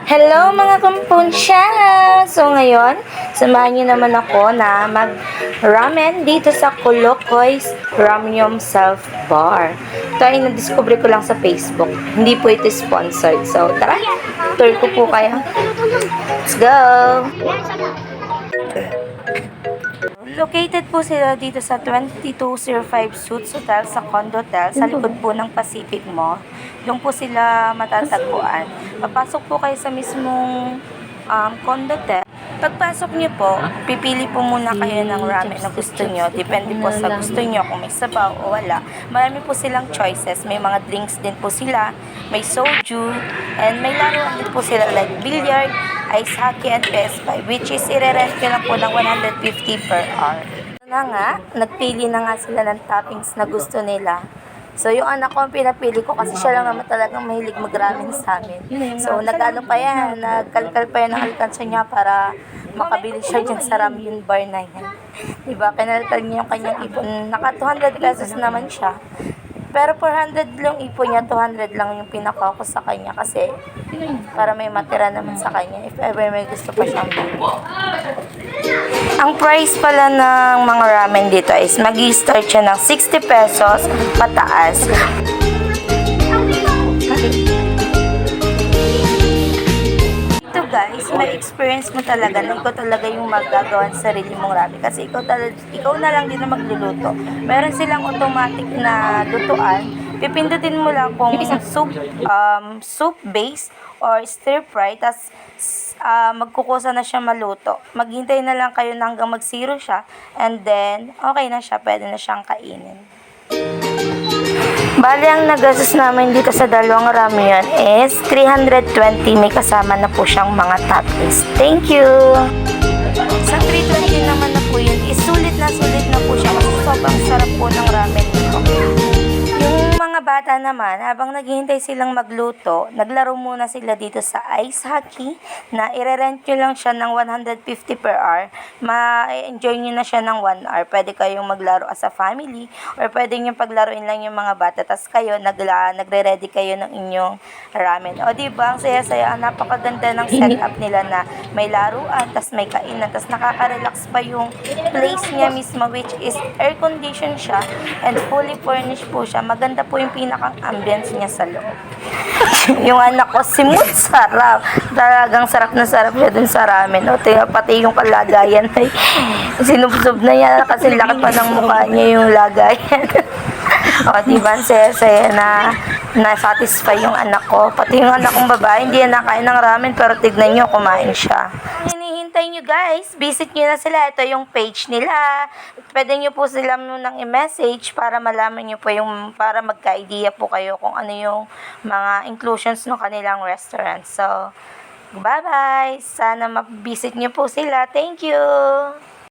Hello mga kampunsya! So ngayon, samahan niyo naman ako na mag-ramen dito sa Kolokoy's Ramyum Self Bar. Ito ay na-discover ko lang sa Facebook. Hindi po ito sponsored. So tara, tour ko po kayo. Let's go! Located po sila dito sa 2205 Suits Hotel sa Condo Hotel sa likod po ng Pacific Mall. Doon po sila matatagpuan. Papasok po kayo sa mismong Condo Hotel. Pagpasok niyo po, pipili po muna kayo ng ramen na gusto niyo. Depende po sa gusto niyo kung may sabaw o wala. Marami po silang choices. May mga drinks din po sila. May soju. And may laruan din po sila like billiard, ice hockey, and PS5. Which is i-rent nyo lang po ng 150 per hour. Na nga, nagpili na nga sila ng toppings na gusto nila. So, yung anak ko ang pinapili ko kasi siya lang naman talagang mahilig mag-ramen sa amin. So, nag-ano pa yan, nagkalkal pa yan ng alkansya niya para makabili siya dyan sa Ramyun Bar na yan. Diba? Kinalkal niya yung kanyang ipon. Naka 200 pesos naman siya. Pero 400 lang ipon niya, 200 lang yung pinaka ko sa kanya kasi para may matira naman sa kanya if ever may gusto pa siyang bili. Ang price pala ng mga ramen dito is mag-i-start siya ng 60 pesos pataas. Ito guys, may experience mo talaga na ikaw talaga yung magagawa sa sarili mong ramen kasi ikaw na lang din na magluluto. Meron silang automatic na lutuan. Pipindutin mo lang kung soup base or stir fry, tas magkukusa na siya maluto. Maghintay na lang kayo na hanggang mag-zero siya, and then okay na siya, pwede na siyang kainin. Bali, ang nagastos namin dito sa dalawang ramen is 320. May kasama na po siyang mga toppings. Thank you! Sa 320 naman na po yun, sulit na po siya. Sobrang sarap po ng ramen nito. Yung mga bata naman, habang naghihintay silang magluto, naglaro muna sila dito sa ice hockey na i-rent nyo lang siya ng 150 per hour. Ma-enjoy nyo na siya ng 1 hour. Pwede kayong maglaro as a family or pwede nyo paglaruin lang yung mga bata. Tas kayo, nagre-ready kayo ng inyong ramen. O diba, ang saya-saya. Ang napakaganda ng setup nila na may laruan, tas may kainan, tas nakaka-relax pa yung place niya mismo, which is air-conditioned siya and fully furnished po siya. Maganda po yung pinakang ambience niya sa loob. Yung anak ko, simut, sarap. Talagang sarap na sarap siya dun sa ramen. O, pati yung kalagayan ay sinubsob na niya kasi laki pa ng mukha niya yung lagayan. O, diba, saya-saya na satisfy yung anak ko. Pati yung anak kong babae, hindi yan nakain ng ramen, pero tignan nyo, kumain siya. Hinihintay nyo guys, visit nyo na sila. Ito yung page nila. Pwede nyo po sila munang i-message para malaman nyo po yung, para magka-idea po kayo kung ano yung mga inclusions ng kanilang restaurant. So, bye-bye! Sana ma-visit nyo po sila. Thank you!